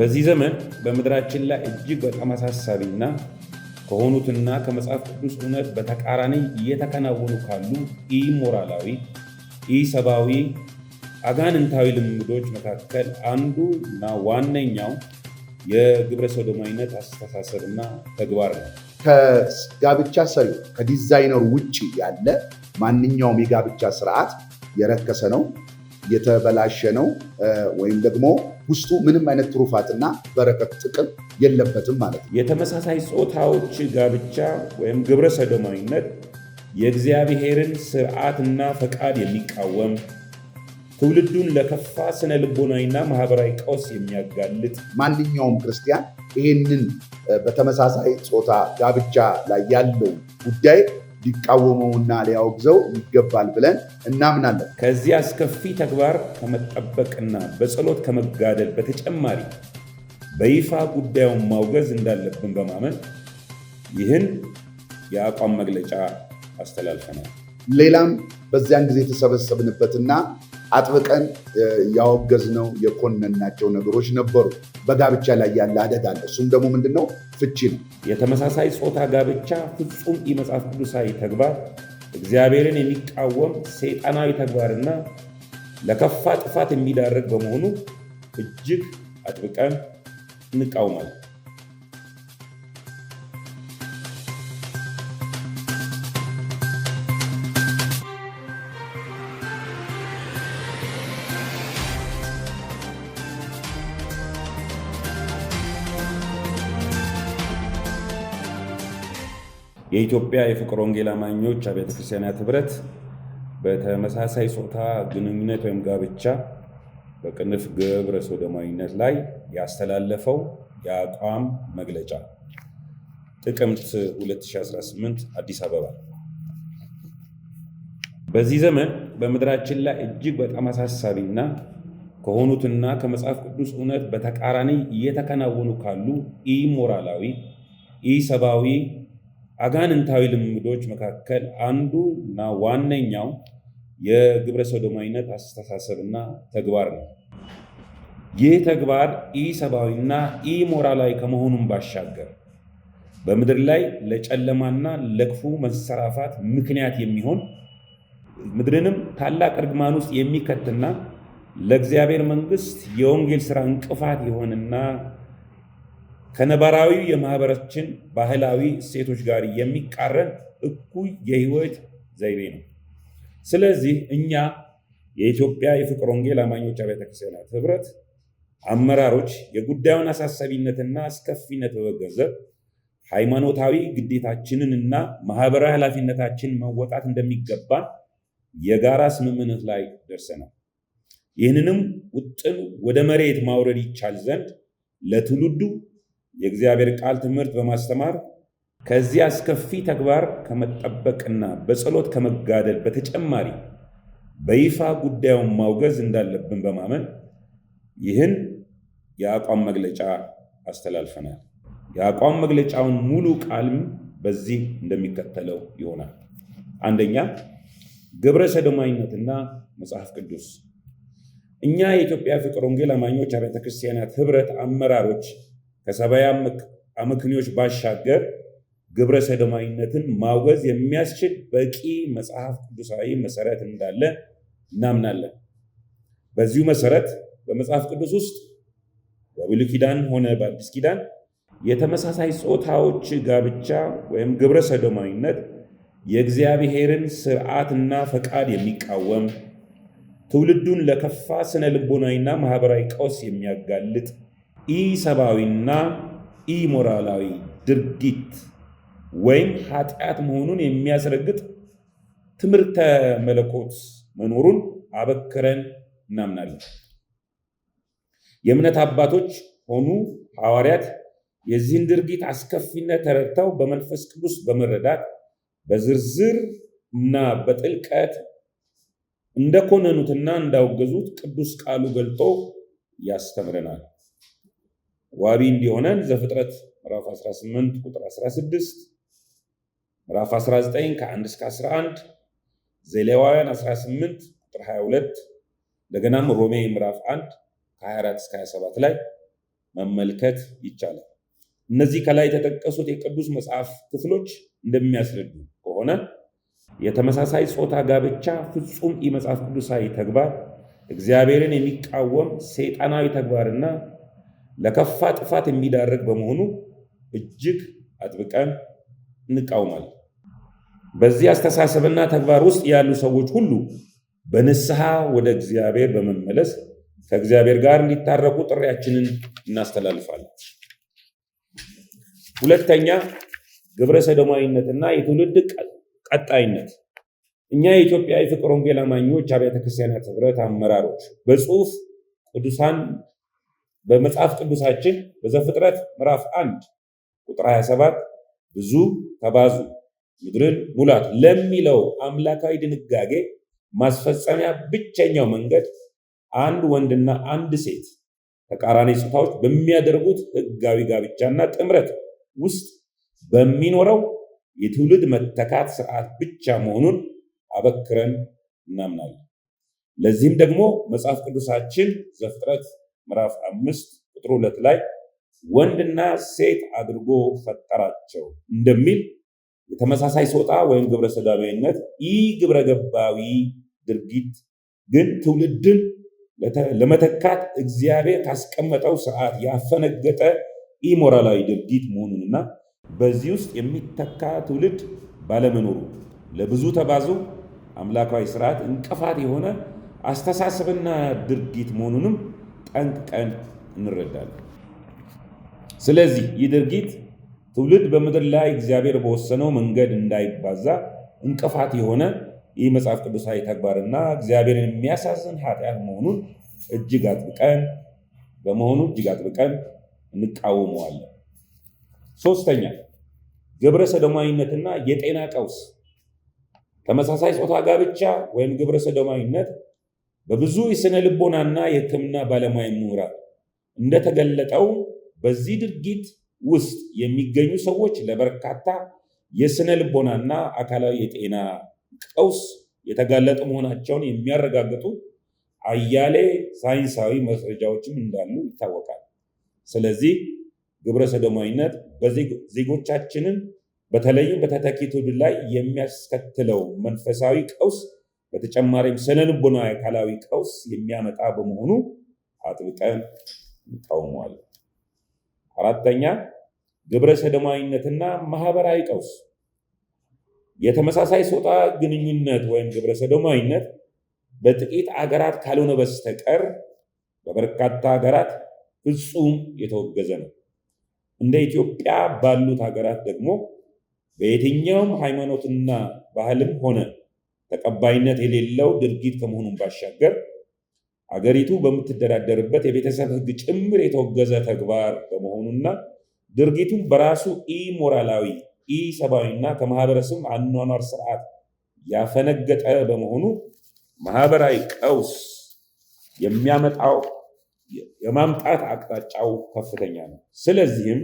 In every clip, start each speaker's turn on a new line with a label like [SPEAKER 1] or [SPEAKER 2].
[SPEAKER 1] በዚህ ዘመን በምድራችን ላይ እጅግ በጣም አሳሳቢና ከሆኑትና ከመጽሐፍ ቅዱስ እውነት በተቃራኒ እየተከናወኑ ካሉ ኢሞራላዊ፣ ኢሰብአዊ፣ አጋንንታዊ ልምዶች መካከል አንዱ እና ዋነኛው የግብረ ሰዶማዊነት አስተሳሰብና ተግባር ነው።
[SPEAKER 2] ከጋብቻ ሰሪው ከዲዛይነሩ ውጭ ያለ ማንኛውም የጋብቻ ስርዓት የረከሰ ነው፣ የተበላሸ ነው፣ ወይም ደግሞ ውስጡ ምንም አይነት ትሩፋትና በረከት ጥቅም የለበትም ማለት ነው።
[SPEAKER 1] የተመሳሳይ ጾታዎች ጋብቻ ወይም ግብረ ሰዶማዊነት የእግዚአብሔርን ስርዓትና ፈቃድ የሚቃወም ትውልዱን ለከፋ ስነ ልቦናዊና ማህበራዊ ቀውስ የሚያጋልጥ
[SPEAKER 2] ማንኛውም ክርስቲያን ይህንን በተመሳሳይ ጾታ ጋብቻ ላይ ያለው ጉዳይ ሊቃወመውና ሊያወግዘው ይገባል ብለን እናምናለን።
[SPEAKER 1] ከዚህ አስከፊ ተግባር ከመጠበቅና በጸሎት ከመጋደል በተጨማሪ በይፋ ጉዳዩን ማውገዝ እንዳለብን በማመን ይህን የአቋም መግለጫ አስተላልፈናል።
[SPEAKER 2] ሌላም በዚያን ጊዜ የተሰበሰብንበትና አጥብቀን ያወገዝነው የኮነናቸው ነገሮች ነበሩ። በጋብቻ ላይ ያለ አደጋ አለ። እሱም ደግሞ ምንድነው? ፍቺ ነው።
[SPEAKER 1] የተመሳሳይ ጾታ ጋብቻ ፍጹም የመጽሐፍ ቅዱሳዊ ተግባር፣ እግዚአብሔርን የሚቃወም ሰይጣናዊ ተግባርና ለከፋ ጥፋት የሚዳርግ በመሆኑ እጅግ አጥብቀን እንቃወማለን። የኢትዮጵያ የፍቅር ወንጌል አማኞች አብያተ ክርስቲያናት ኅብረት በተመሳሳይ ጾታ ግንኙነት ወይም ጋብቻ በቅንፍ ግብረ ሰዶማዊነት ላይ ያስተላለፈው የአቋም መግለጫ ጥቅምት 2018 አዲስ አበባ። በዚህ ዘመን በምድራችን ላይ እጅግ በጣም አሳሳቢና ከሆኑትና ከመጽሐፍ ቅዱስ እውነት በተቃራኒ እየተከናወኑ ካሉ ኢሞራላዊ፣ ኢሰብአዊ፣ አጋንንታዊ ልምዶች መካከል አንዱ እና ዋነኛው የግብረ ሰዶማዊነት አስተሳሰብና ተግባር ነው። ይህ ተግባር ኢሰብአዊና ኢሞራላዊ ከመሆኑም ባሻገር በምድር ላይ ለጨለማና ለክፉ መንሰራፋት ምክንያት የሚሆን ምድርንም ታላቅ እርግማን ውስጥ የሚከትና ለእግዚአብሔር መንግሥት የወንጌል ሥራ እንቅፋት የሆነና ከነባራዊ የማህበራችን ባህላዊ እሴቶች ጋር የሚቃረን እኩይ የህይወት ዘይቤ ነው። ስለዚህ እኛ የኢትዮጵያ የፍቅር ወንጌል አማኞች አብያተ ክርስቲያናት ኅብረት አመራሮች የጉዳዩን አሳሳቢነትና አስከፊነት በመገንዘብ ሃይማኖታዊ ግዴታችንን እና ማህበራዊ ኃላፊነታችንን መወጣት እንደሚገባን የጋራ ስምምነት ላይ ደርሰናል። ይህንንም ውጥን ወደ መሬት ማውረድ ይቻል ዘንድ ለትውልዱ የእግዚአብሔር ቃል ትምህርት በማስተማር ከዚህ አስከፊ ተግባር ከመጠበቅና በጸሎት ከመጋደል በተጨማሪ በይፋ ጉዳዩን ማውገዝ እንዳለብን በማመን ይህን የአቋም መግለጫ አስተላልፈናል። የአቋም መግለጫውን ሙሉ ቃልም በዚህ እንደሚከተለው ይሆናል። አንደኛ፣ ግብረ ሰዶማዊነትና መጽሐፍ ቅዱስ። እኛ የኢትዮጵያ ፍቅር ወንጌል አማኞች አብያተ ክርስቲያናት ኅብረት አመራሮች ከሰብአዊ አመክንዮች ባሻገር ግብረ ሰዶማዊነትን ማውገዝ የሚያስችል በቂ መጽሐፍ ቅዱሳዊ መሰረት እንዳለ እናምናለን። በዚሁ መሰረት በመጽሐፍ ቅዱስ ውስጥ በብሉይ ኪዳን ሆነ በአዲስ ኪዳን የተመሳሳይ ጾታዎች ጋብቻ ወይም ግብረ ሰዶማዊነት የእግዚአብሔርን ስርዓትና ፈቃድ የሚቃወም ትውልዱን ለከፋ ስነ ልቦናዊና ማህበራዊ ቀውስ የሚያጋልጥ ኢሰብአዊና ኢሞራላዊ ድርጊት ወይም ኃጢአት መሆኑን የሚያስረግጥ ትምህርተ መለኮት መኖሩን አበክረን እናምናለን። የእምነት አባቶች ሆኑ ሐዋርያት የዚህን ድርጊት አስከፊነት ተረድተው በመንፈስ ቅዱስ በመረዳት በዝርዝር እና በጥልቀት እንደኮነኑትና እንዳወገዙት ቅዱስ ቃሉ ገልጦ ያስተምረናል። ዋቢ እንዲሆነን ዘፍጥረት ምዕራፍ 18 ቁጥር 16፣ ምዕራፍ 19 ከ1 እስከ 11፣ ዘሌዋውያን 18 ቁጥር 22፣ እንደገናም ሮሜ ምዕራፍ 1 ከ24 እስከ 27 ላይ መመልከት ይቻላል። እነዚህ ከላይ የተጠቀሱት የቅዱስ መጽሐፍ ክፍሎች እንደሚያስረዱ ከሆነ የተመሳሳይ ጾታ ጋብቻ ፍጹም የመጽሐፍ ቅዱሳዊ ተግባር፣ እግዚአብሔርን የሚቃወም ሰይጣናዊ ተግባርና ለከፋ ጥፋት የሚዳርግ በመሆኑ እጅግ አጥብቀን እንቃወማለን። በዚህ አስተሳሰብና ተግባር ውስጥ ያሉ ሰዎች ሁሉ በንስሐ ወደ እግዚአብሔር በመመለስ ከእግዚአብሔር ጋር እንዲታረቁ ጥሪያችንን እናስተላልፋለን። ሁለተኛ፣ ግብረ ሰዶማዊነትና የትውልድ ቀጣይነት። እኛ የኢትዮጵያ የፍቅር ወንጌል አማኞች አብያተ ክርስቲያናት ህብረት አመራሮች በጽሑፍ ቅዱሳን በመጽሐፍ ቅዱሳችን በዘፍጥረት ምዕራፍ 1 ቁጥር 27 ብዙ ተባዙ ምድርን ሙላት ለሚለው አምላካዊ ድንጋጌ ማስፈጸሚያ ብቸኛው መንገድ አንድ ወንድና አንድ ሴት ተቃራኒ ጾታዎች በሚያደርጉት ህጋዊ ጋብቻና ጥምረት ውስጥ በሚኖረው የትውልድ መተካት ስርዓት ብቻ መሆኑን አበክረን እናምናለን። ለዚህም ደግሞ መጽሐፍ ቅዱሳችን ዘፍጥረት ምዕራፍ 5 ቁጥር 2 ላይ ወንድና ሴት አድርጎ ፈጠራቸው እንደሚል የተመሳሳይ ጾታ ወይም ግብረ ሰዶማዊነት ግብረ ገባዊ ድርጊት ግን ትውልድን ለመተካት እግዚአብሔር ካስቀመጠው ስርዓት ያፈነገጠ ኢሞራላዊ ድርጊት መሆኑንና በዚህ ውስጥ የሚተካ ትውልድ ባለመኖሩ ለብዙ ተባዙ አምላካዊ ስርዓት እንቅፋት የሆነ አስተሳሰብና ድርጊት መሆኑንም ጠንቅቀን እንረዳለን። ስለዚህ ይህ ድርጊት ትውልድ በምድር ላይ እግዚአብሔር በወሰነው መንገድ እንዳይባዛ እንቅፋት የሆነ ይህ መጽሐፍ ቅዱሳዊ ተግባርና እግዚአብሔርን የሚያሳዝን ኃጢአት መሆኑን እጅግ አጥብቀን እንቃወመዋለን። ሶስተኛ፣ ግብረ ሰዶማዊነትና የጤና ቀውስ። ተመሳሳይ ጾታ ጋብቻ ወይም ግብረ ሰዶማዊነት በብዙ የስነ ልቦናና የሕክምና ባለሙያ ምሁራን እንደተገለጠው በዚህ ድርጊት ውስጥ የሚገኙ ሰዎች ለበርካታ የስነ ልቦናና አካላዊ የጤና ቀውስ የተጋለጡ መሆናቸውን የሚያረጋግጡ አያሌ ሳይንሳዊ ማስረጃዎችም እንዳሉ ይታወቃል። ስለዚህ ግብረ ሰዶማዊነት ዜጎቻችንን በተለይም በተተኪ ትውልድ ላይ የሚያስከትለው መንፈሳዊ ቀውስ በተጨማሪም ስነ ልቦናዊ አካላዊ ቀውስ የሚያመጣ በመሆኑ አጥብቀን እንቃወመዋለን። አራተኛ፣ ግብረ ሰዶማዊነትና ማህበራዊ ቀውስ። የተመሳሳይ ጾታ ግንኙነት ወይም ግብረ ሰዶማዊነት በጥቂት አገራት ካልሆነ በስተቀር በበርካታ ሀገራት ፍጹም የተወገዘ ነው። እንደ ኢትዮጵያ ባሉት ሀገራት ደግሞ በየትኛውም ሃይማኖትና ባህልም ሆነ ተቀባይነት የሌለው ድርጊት ከመሆኑን ባሻገር አገሪቱ በምትተዳደርበት የቤተሰብ ሕግ ጭምር የተወገዘ ተግባር በመሆኑና ድርጊቱን በራሱ ኢሞራላዊ፣ ኢሰብአዊና ከማህበረሰብ አኗኗር ስርዓት ያፈነገጠ በመሆኑ ማህበራዊ ቀውስ የማምጣት አቅጣጫው ከፍተኛ ነው። ስለዚህም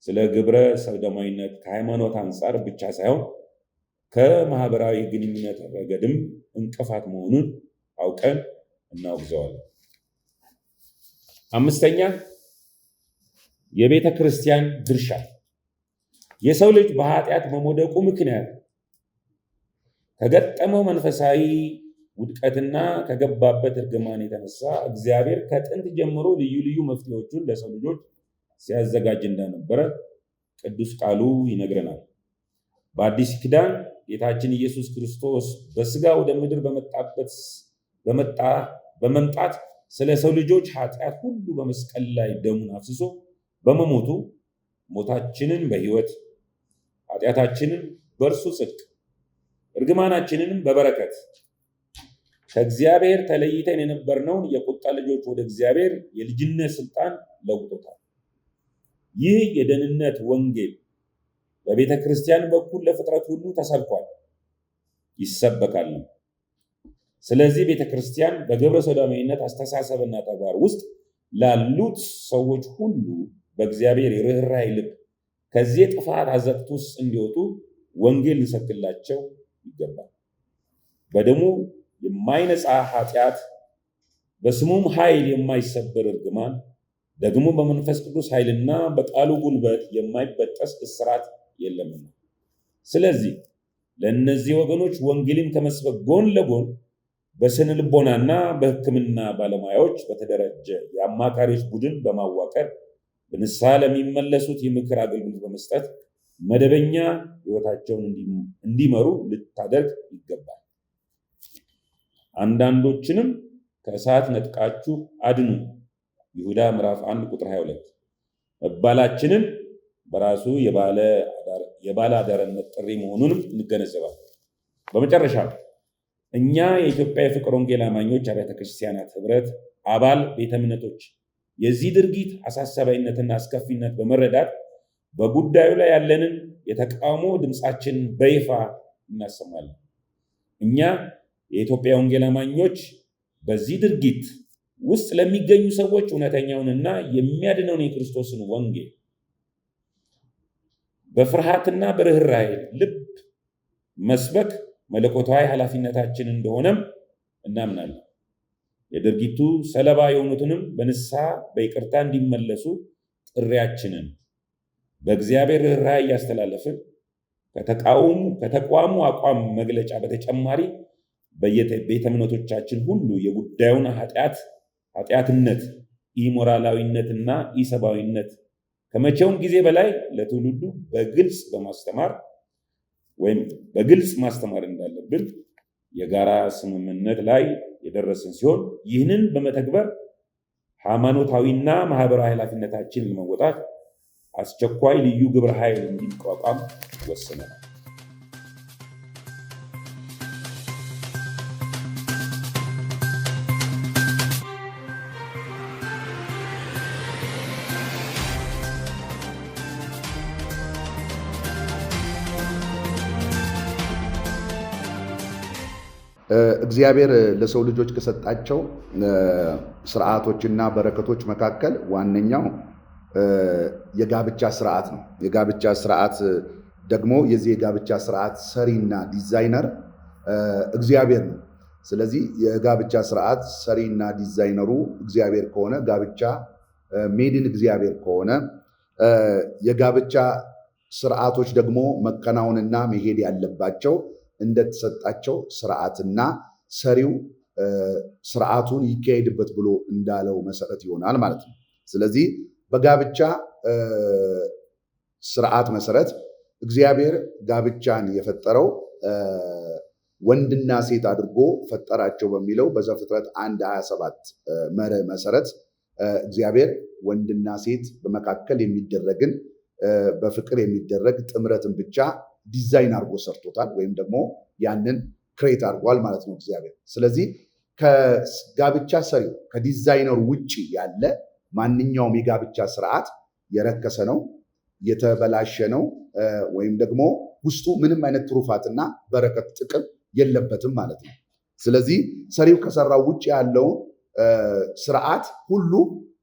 [SPEAKER 1] ስለ ግብረ ሰዶማዊነት ከሃይማኖት አንጻር ብቻ ሳይሆን ከማህበራዊ ግንኙነት ረገድም እንቅፋት መሆኑን አውቀን እናወግዘዋለን። አምስተኛ፣ የቤተ ክርስቲያን ድርሻ። የሰው ልጅ በኃጢአት በመውደቁ ምክንያት ከገጠመው መንፈሳዊ ውድቀትና ከገባበት እርግማን የተነሳ እግዚአብሔር ከጥንት ጀምሮ ልዩ ልዩ መፍትሄዎቹን ለሰው ልጆች ሲያዘጋጅ እንደነበረ ቅዱስ ቃሉ ይነግረናል። በአዲስ ኪዳን ጌታችን ኢየሱስ ክርስቶስ በስጋ ወደ ምድር በመምጣት ስለ ሰው ልጆች ኃጢአት ሁሉ በመስቀል ላይ ደሙን አፍስሶ በመሞቱ ሞታችንን በሕይወት ኃጢአታችንን በእርሱ ጽድቅ እርግማናችንንም በበረከት ከእግዚአብሔር ተለይተን የነበርነውን የቁጣ ልጆች ወደ እግዚአብሔር የልጅነት ስልጣን ለውጦታል። ይህ የደህንነት ወንጌል በቤተ ክርስቲያን በኩል ለፍጥረት ሁሉ ተሰብኳል፣ ይሰበካል። ስለዚህ ቤተ ክርስቲያን በግብረ ሰዶማዊነት አስተሳሰብና ተግባር ውስጥ ላሉት ሰዎች ሁሉ በእግዚአብሔር የርኅራኄ ልብ ከዚህ የጥፋት አዘቅት ውስጥ እንዲወጡ ወንጌል ሊሰብክላቸው ይገባል። በደሙ የማይነጻ ኃጢአት፣ በስሙም ኃይል የማይሰበር እርግማን ደግሞ በመንፈስ ቅዱስ ኃይልና በቃሉ ጉልበት የማይበጠስ እስራት የለምና። ስለዚህ ለእነዚህ ወገኖች ወንጌልን ከመስበክ ጎን ለጎን በስነ ልቦናና በሕክምና ባለሙያዎች በተደራጀ የአማካሪዎች ቡድን በማዋቀር በንስሐ ለሚመለሱት የምክር አገልግሎት በመስጠት መደበኛ ሕይወታቸውን እንዲመሩ ልታደርግ ይገባል። አንዳንዶችንም ከእሳት ነጥቃችሁ አድኑ ይሁዳ ምዕራፍ 1 ቁጥር 22 መባላችንን በራሱ የባለ አደራነት ጥሪ መሆኑንም እንገነዘባለን። በመጨረሻ እኛ የኢትዮጵያ የፍቅር ወንጌል አማኞች አብያተ ክርስቲያናት ህብረት አባል ቤተ እምነቶች የዚህ ድርጊት አሳሳቢነትና አስከፊነት በመረዳት በጉዳዩ ላይ ያለንን የተቃውሞ ድምፃችንን በይፋ እናሰማለን። እኛ የኢትዮጵያ ወንጌል አማኞች በዚህ ድርጊት ውስጥ ለሚገኙ ሰዎች እውነተኛውንና የሚያድነውን የክርስቶስን ወንጌል በፍርሃትና በርህራሄ ልብ መስበክ መለኮታዊ ኃላፊነታችን እንደሆነም እናምናለን። የድርጊቱ ሰለባ የሆኑትንም በንስሐ በይቅርታ እንዲመለሱ ጥሪያችንን በእግዚአብሔር ርህራሄ እያስተላለፍን ከተቋሙ አቋም መግለጫ በተጨማሪ በየቤተ እምነቶቻችን ሁሉ የጉዳዩን ኃጢአትነት፣ ኢሞራላዊነትና ኢሰብአዊነት ከመቼውም ጊዜ በላይ ለትውልዱ በግልጽ ማስተማር እንዳለብን የጋራ ስምምነት ላይ የደረስን ሲሆን ይህንን በመተግበር ሃይማኖታዊና ማህበራዊ ኃላፊነታችንን ለመወጣት አስቸኳይ ልዩ ግብረ ኃይል እንዲቋቋም ወስነናል።
[SPEAKER 2] እግዚአብሔር ለሰው ልጆች ከሰጣቸው ስርዓቶችና በረከቶች መካከል ዋነኛው የጋብቻ ስርዓት ነው። የጋብቻ ስርዓት ደግሞ የዚህ የጋብቻ ስርዓት ሰሪና ዲዛይነር እግዚአብሔር ነው። ስለዚህ የጋብቻ ስርዓት ሰሪና ዲዛይነሩ እግዚአብሔር ከሆነ ጋብቻ ሜድን እግዚአብሔር ከሆነ የጋብቻ ስርዓቶች ደግሞ መከናወንና መሄድ ያለባቸው እንደተሰጣቸው ስርዓትና ሰሪው ስርዓቱን ይካሄድበት ብሎ እንዳለው መሰረት ይሆናል ማለት ነው። ስለዚህ በጋብቻ ስርዓት መሰረት እግዚአብሔር ጋብቻን የፈጠረው ወንድና ሴት አድርጎ ፈጠራቸው በሚለው በዘፍጥረት 1:27 መርህ መሰረት እግዚአብሔር ወንድና ሴት በመካከል የሚደረግን በፍቅር የሚደረግ ጥምረትን ብቻ ዲዛይን አድርጎ ሰርቶታል፣ ወይም ደግሞ ያንን ክሬት አድርጓል ማለት ነው እግዚአብሔር። ስለዚህ ከጋብቻ ሰሪው ከዲዛይነሩ ውጭ ያለ ማንኛውም የጋብቻ ስርዓት የረከሰ ነው፣ የተበላሸ ነው፣ ወይም ደግሞ ውስጡ ምንም አይነት ትሩፋትና በረከት ጥቅም የለበትም ማለት ነው። ስለዚህ ሰሪው ከሰራው ውጭ ያለውን ስርዓት ሁሉ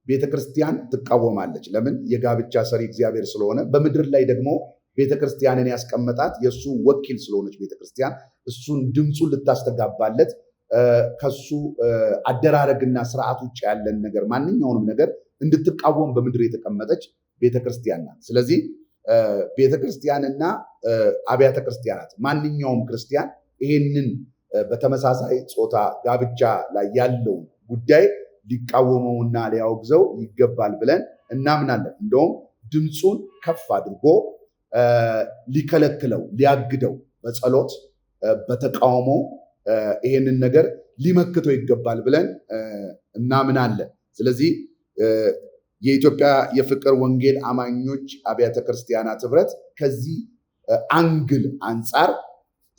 [SPEAKER 2] ቤተክርስቲያን ትቃወማለች። ለምን? የጋብቻ ሰሪ እግዚአብሔር ስለሆነ። በምድር ላይ ደግሞ ቤተክርስቲያንን ያስቀመጣት የእሱ ወኪል ስለሆነች ቤተክርስቲያን እሱን ድምፁን ልታስተጋባለት ከሱ አደራረግና ስርዓት ውጭ ያለን ነገር ማንኛውንም ነገር እንድትቃወም በምድር የተቀመጠች ቤተክርስቲያን ናት። ስለዚህ ቤተክርስቲያንና አብያተ ክርስቲያናት ማንኛውም ክርስቲያን ይሄንን በተመሳሳይ ጾታ ጋብቻ ላይ ያለውን ጉዳይ ሊቃወመውና ሊያወግዘው ይገባል ብለን እናምናለን። እንደውም ድምፁን ከፍ አድርጎ ሊከለክለው፣ ሊያግደው በጸሎት በተቃውሞ ይሄንን ነገር ሊመክተው ይገባል ብለን እናምናለን። ስለዚህ የኢትዮጵያ የፍቅር ወንጌል አማኞች አብያተ ክርስቲያናት ህብረት ከዚህ አንግል አንጻር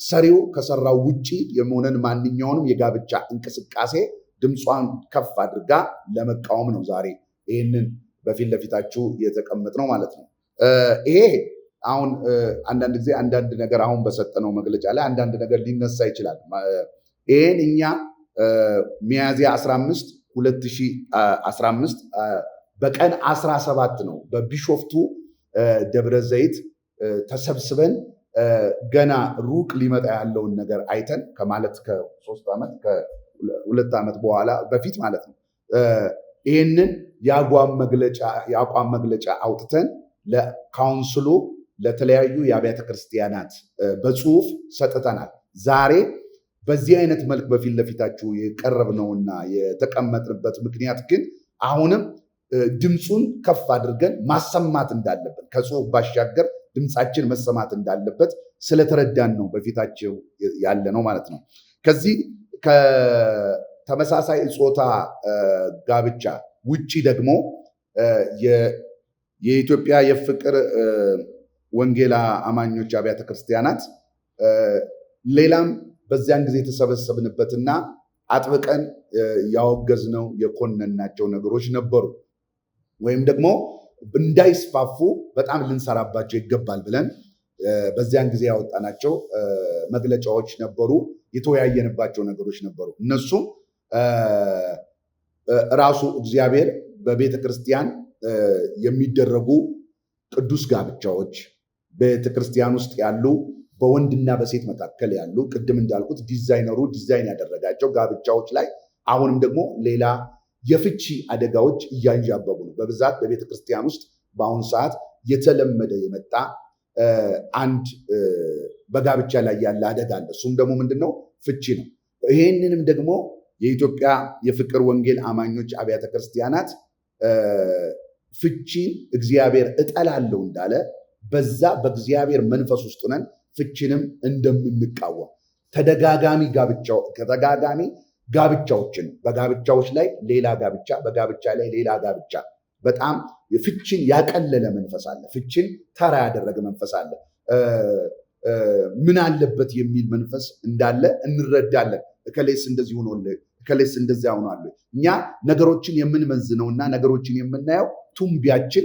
[SPEAKER 2] ሰሪው ከሰራው ውጪ የመሆንን ማንኛውንም የጋብቻ እንቅስቃሴ ድምጿን ከፍ አድርጋ ለመቃወም ነው ዛሬ ይህንን በፊት ለፊታችሁ የተቀመጥ ነው ማለት ነው። ይሄ አሁን አንዳንድ ጊዜ አንዳንድ ነገር አሁን በሰጠነው መግለጫ ላይ አንዳንድ ነገር ሊነሳ ይችላል። ይህን እኛ ሚያዝያ 15 2015 በቀን 17 ነው በቢሾፍቱ ደብረ ዘይት ተሰብስበን ገና ሩቅ ሊመጣ ያለውን ነገር አይተን ከማለት ከ2 ዓመት በኋላ በፊት ማለት ነው ይህንን የአቋም መግለጫ አውጥተን ለካውንስሉ ለተለያዩ የአብያተ ክርስቲያናት በጽሁፍ ሰጥተናል። ዛሬ በዚህ አይነት መልክ በፊት ለፊታችሁ የቀረብነውና የተቀመጥንበት ምክንያት ግን አሁንም ድምፁን ከፍ አድርገን ማሰማት እንዳለብን ከጽሁፍ ባሻገር ድምፃችን መሰማት እንዳለበት ስለተረዳን ነው በፊታቸው ያለ ነው ማለት ነው። ከዚህ ከተመሳሳይ ጾታ ጋብቻ ውጪ ደግሞ የኢትዮጵያ የፍቅር ወንጌል አማኞች አብያተ ክርስቲያናት ሌላም በዚያን ጊዜ የተሰበሰብንበትና አጥብቀን ያወገዝነው የኮነናቸው ነገሮች ነበሩ፣ ወይም ደግሞ እንዳይስፋፉ በጣም ልንሰራባቸው ይገባል ብለን በዚያን ጊዜ ያወጣናቸው መግለጫዎች ነበሩ፣ የተወያየንባቸው ነገሮች ነበሩ። እነሱም ራሱ እግዚአብሔር በቤተ ክርስቲያን የሚደረጉ ቅዱስ ጋብቻዎች፣ ቤተ ክርስቲያን ውስጥ ያሉ በወንድና በሴት መካከል ያሉ ቅድም እንዳልኩት ዲዛይነሩ ዲዛይን ያደረጋቸው ጋብቻዎች ላይ አሁንም ደግሞ ሌላ የፍቺ አደጋዎች እያንዣበቡ ነው። በብዛት በቤተ ክርስቲያን ውስጥ በአሁኑ ሰዓት የተለመደ የመጣ አንድ በጋብቻ ላይ ያለ አደጋ አለ። እሱም ደግሞ ምንድነው? ፍቺ ነው። ይሄንንም ደግሞ የኢትዮጵያ የፍቅር ወንጌል አማኞች አብያተ ክርስቲያናት ፍቺን እግዚአብሔር እጠላለሁ እንዳለ በዛ በእግዚአብሔር መንፈስ ውስጥ ነን ፍቺንም እንደምንቃወም ተደጋጋሚ ጋብቻዎችን በጋብቻዎች ላይ ሌላ ጋብቻ፣ በጋብቻ ላይ ሌላ ጋብቻ፣ በጣም ፍቺን ያቀለለ መንፈስ አለ። ፍቺን ተራ ያደረገ መንፈስ አለ። ምን አለበት የሚል መንፈስ እንዳለ እንረዳለን። እከሌስ እንደዚህ ሆኖልህ፣ እከሌስ እንደዚያ ሆኗል። እኛ ነገሮችን የምንመዝነውና ነገሮችን የምናየው ቱምቢያችን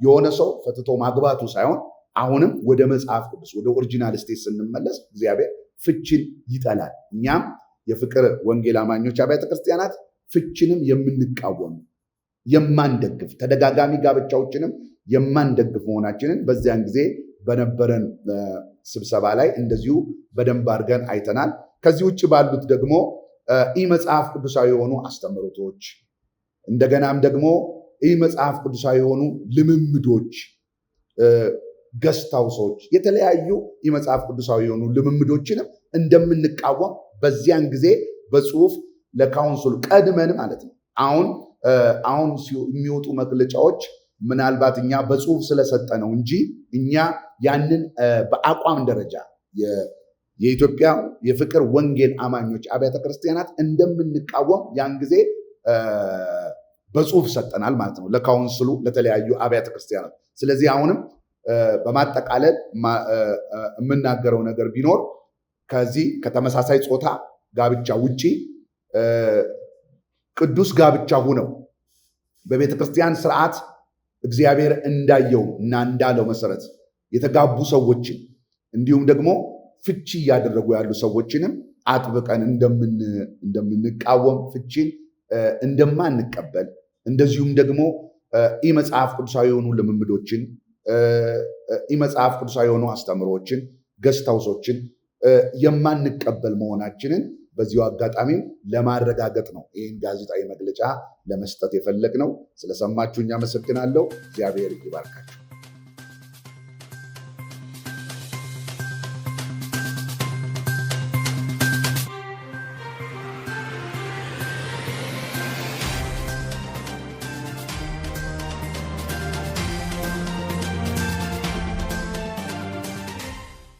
[SPEAKER 2] የሆነ ሰው ፈትቶ ማግባቱ ሳይሆን አሁንም ወደ መጽሐፍ ቅዱስ ወደ ኦሪጂናል ስቴት ስንመለስ እግዚአብሔር ፍቺን ይጠላል። እኛም የፍቅር ወንጌል አማኞች አብያተ ክርስቲያናት ፍቺንም የምንቃወም የማንደግፍ ተደጋጋሚ ጋብቻዎችንም የማንደግፍ መሆናችንን በዚያን ጊዜ በነበረን ስብሰባ ላይ እንደዚሁ በደንብ አድርገን አይተናል። ከዚህ ውጭ ባሉት ደግሞ መጽሐፍ ቅዱሳዊ የሆኑ አስተምህሮቶች እንደገናም ደግሞ መጽሐፍ ቅዱሳዊ የሆኑ ልምምዶች፣ ገስታውሶች፣ የተለያዩ መጽሐፍ ቅዱሳዊ የሆኑ ልምምዶችንም እንደምንቃወም በዚያን ጊዜ በጽሁፍ ለካውንስሉ ቀድመን ማለት ነው። አሁን የሚወጡ መግለጫዎች ምናልባት እኛ በጽሁፍ ስለሰጠ ነው እንጂ እኛ ያንን በአቋም ደረጃ የኢትዮጵያ የፍቅር ወንጌል አማኞች አብያተ ክርስቲያናት እንደምንቃወም ያን ጊዜ በጽሁፍ ሰጠናል ማለት ነው ለካውንስሉ ለተለያዩ አብያተ ክርስቲያናት። ስለዚህ አሁንም በማጠቃለል የምናገረው ነገር ቢኖር ከዚህ ከተመሳሳይ ጾታ ጋብቻ ውጪ ቅዱስ ጋብቻ ሆነው በቤተ ክርስቲያን ስርዓት እግዚአብሔር እንዳየው እና እንዳለው መሰረት የተጋቡ ሰዎችን እንዲሁም ደግሞ ፍቺ እያደረጉ ያሉ ሰዎችንም አጥብቀን እንደምንቃወም ፍቺን እንደማንቀበል እንደዚሁም ደግሞ መጽሐፍ ቅዱሳዊ የሆኑ ልምምዶችን መጽሐፍ ቅዱሳዊ የሆኑ አስተምሮችን ገስታውሶችን የማንቀበል መሆናችንን በዚሁ አጋጣሚም ለማረጋገጥ ነው ይህን ጋዜጣዊ መግለጫ ለመስጠት የፈለግነው። ስለሰማችሁኝ አመሰግናለሁ። እግዚአብሔር ይባርካችሁ።